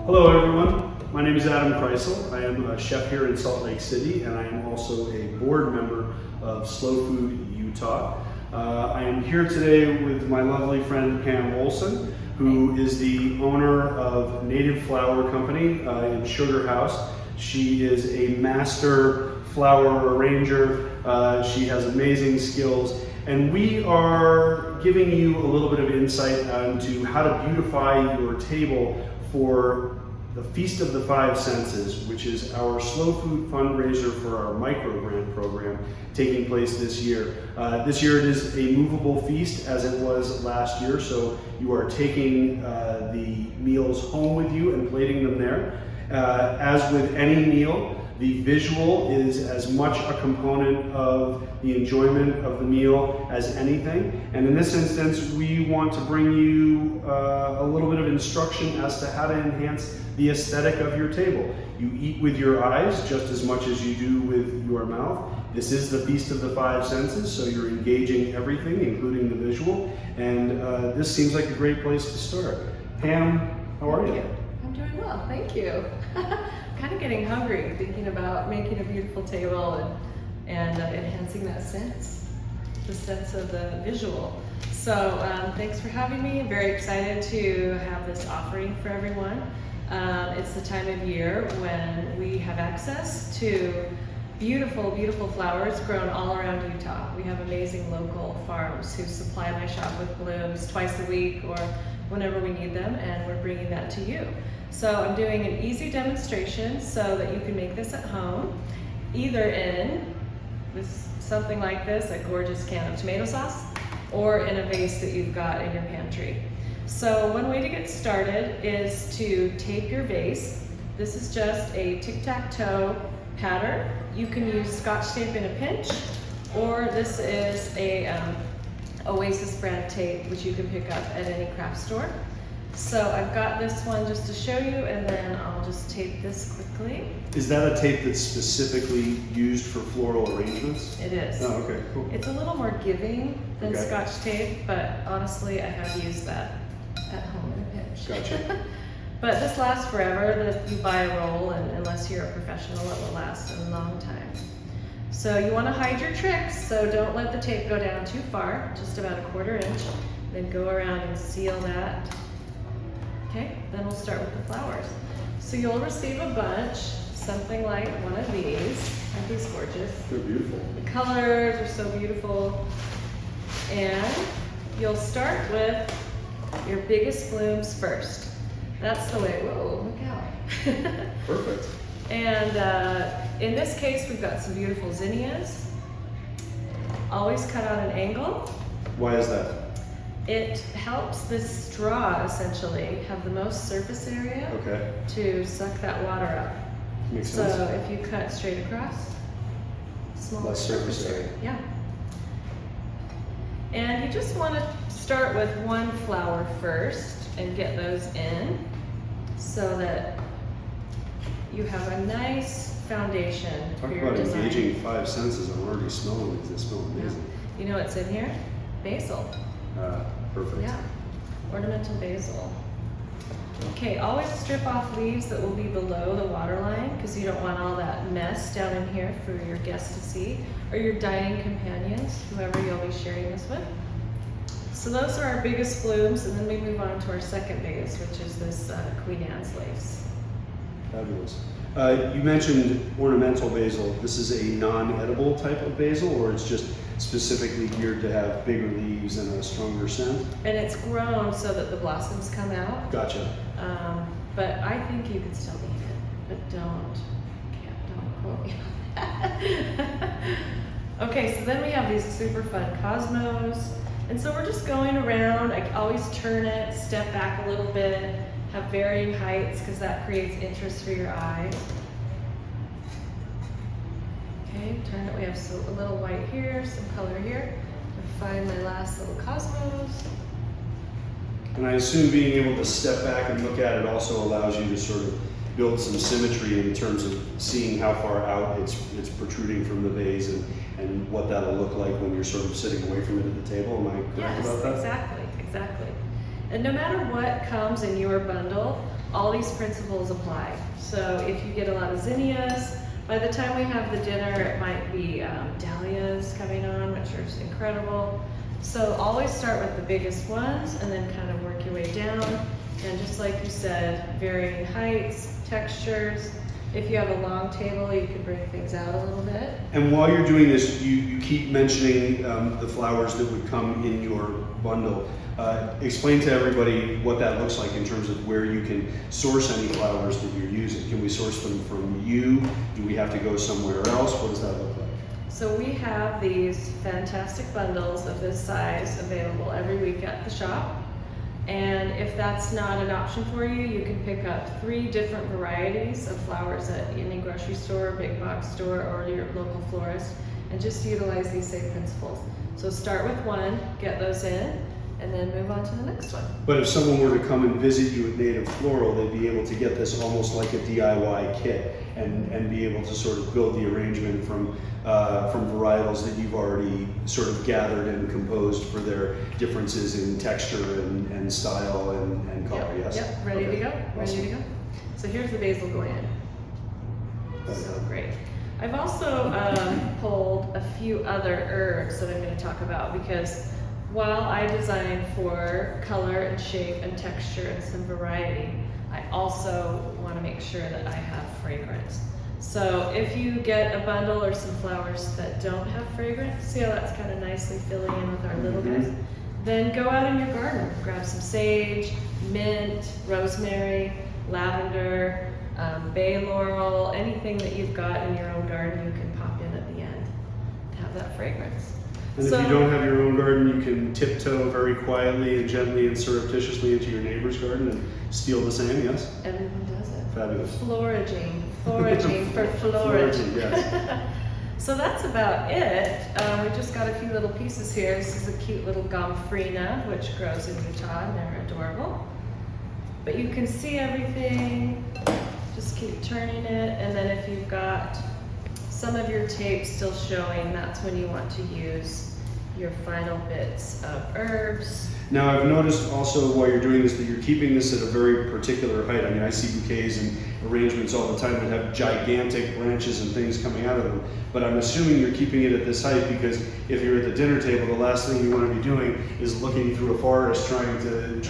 Hello everyone, my name is Adam Kreisel. I am a chef here in Salt Lake City and I am also a board member of Slow Food Utah. I am here today with my lovely friend Pam Olson, who is the owner of Native Flower Company in Sugar House. She is a master flower arranger. She has amazing skills, and we are giving you a little bit of insight into how to beautify your table for the Feast of the Five Senses, which is our slow food fundraiser for our micro grant program taking place this year. This year it is a movable feast as it was last year, so you are taking the meals home with you and plating them there. As with any meal, the visual is as much a component of the enjoyment of the meal as anything. And in this instance, we want to bring you a little bit of instruction as to how to enhance the aesthetic of your table. You eat with your eyes just as much as you do with your mouth. This is the Feast of the Five Senses, so you're engaging everything, including the visual. And this seems like a great place to start. Pam, how are you? I'm doing well, thank you. Kind of getting hungry thinking about making a beautiful table and enhancing that sense, the sense of the visual. So thanks for having me. I'm very excited to have this offering for everyone. It's the time of year when we have access to beautiful, beautiful flowers grown all around Utah. We have amazing local farms who supply my shop with blooms twice a week or whenever we need them, and we're bringing that to you. So I'm doing an easy demonstration so that you can make this at home, either in something like this, a gorgeous can of tomato sauce, or in a vase that you've got in your pantry. So one way to get started is to tape your vase. This is just a tic-tac-toe pattern. You can use Scotch tape in a pinch, or this is a Oasis brand tape, which you can pick up at any craft store. So I've got this one just to show you, and then I'll just tape this quickly. Is that a tape that's specifically used for floral arrangements? It is. Oh, okay, cool. It's a little more giving than Okay. Scotch tape, but honestly, I have used that at home in a pinch. Gotcha. But this lasts forever. If you buy a roll, and unless you're a professional, it will last a long time. So you want to hide your tricks, so don't let the tape go down too far, just about a 1/4 inch. Then go around and seal that. Okay, then we'll start with the flowers. So you'll receive a bunch, something like one of these. Aren't these gorgeous? They're beautiful. The colors are so beautiful. And you'll start with your biggest blooms first. That's the way, whoa, look out. Perfect. And in this case, we've got some beautiful zinnias. Always cut on an angle. Why is that? It helps this straw essentially have the most surface area Okay. to suck that water up. Makes So sense. if you cut straight across, smaller Less surface area. Yeah. And you just want to start with one flower first and get those in so that you have a nice foundation Talk for your about design. engaging five senses. I'm already smelling these. They smell amazing. You know what's in here? Basil. Perfect. Yeah, ornamental basil. Okay, always strip off leaves that will be below the water line because you don't want all that mess down in here for your guests to see, or your dining companions, whoever you'll be sharing this with. So those are our biggest blooms, and then we move on to our second vase, which is this Queen Anne's lace. Fabulous. You mentioned ornamental basil. This is a non-edible type of basil, or it's just specifically geared to have bigger leaves and a stronger scent? And it's grown so that the blossoms come out. Gotcha. But I think you could still eat it, but don't quote me on that. Okay, so then we have these super fun cosmos. And so we're just going around. I always turn it, step back a little bit, have varying heights because that creates interest for your eye. Okay, turn it. We have a little white here, some color here. I find my last little cosmos. And I assume being able to step back and look at it also allows you to sort of build some symmetry in terms of seeing how far out it's protruding from the vase and what that'll look like when you're sort of sitting away from it at the table. Am I correct about that? Yes, exactly. And no matter what comes in your bundle, all these principles apply. So if you get a lot of zinnias, by the time we have the dinner, it might be dahlias coming on, which are incredible. So always start with the biggest ones and then kind of work your way down. And just like you said, varying heights, textures. If you have a long table, you can bring things out a little bit. And while you're doing this, you keep mentioning the flowers that would come in your bundle. Explain to everybody what that looks like in terms of where you can source any flowers that you're using. Can we source them from you? Do we have to go somewhere else? What does that look like? So we have these fantastic bundles of this size available every week at the shop. And if that's not an option for you, you can pick up 3 different varieties of flowers at any grocery store, big box store, or your local florist, and just utilize these same principles. So start with one, get those in, and then move on to the next one. But if someone were to come and visit you at Native Floral, they'd be able to get this almost like a DIY kit and be able to sort of build the arrangement from varietals that you've already sort of gathered and composed for their differences in texture and style and color, Yep, yes? Yep, ready to go, Awesome. ready to go. So here's the basil gland. So great. I've also pulled a few other herbs that I'm going to talk about because while I design for color and shape and texture and some variety, I also want to make sure that I have fragrance. So if you get a bundle or some flowers that don't have fragrance, see how that's kind of nicely filling in with our little guys? Then go out in your garden, grab some sage, mint, rosemary, lavender, bay laurel, anything that you've got in your own garden you can pop in at the end to have that fragrance. And if you don't have your own garden, you can tiptoe very quietly and gently and surreptitiously into your neighbor's garden and steal the same, yes? Everyone does it. Fabulous. Foraging for Foraging, florage. yes. So that's about it. We just got a few little pieces here. This is a cute little gomphrena, which grows in Utah, and they're adorable. But you can see everything. Just keep turning it, and then if you've got some of your tape still showing, that's when you want to use your final bits of herbs. Now I've noticed also while you're doing this that you're keeping this at a very particular height. I mean, I see bouquets and arrangements all the time that have gigantic branches and things coming out of them. But I'm assuming you're keeping it at this height because if you're at the dinner table, the last thing you want to be doing is looking through a forest trying to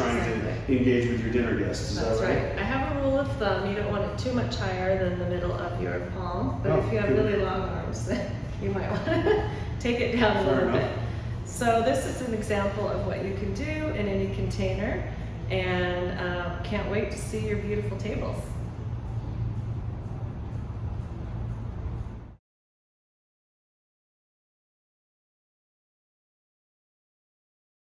engage with your dinner guests. Is That's that right? right. I have a rule of thumb. You don't want it too much higher than the middle of your palm. But if you have really long arms, then you might want to take it down a little bit. So this is an example of what you can do in any container, and can't wait to see your beautiful tables.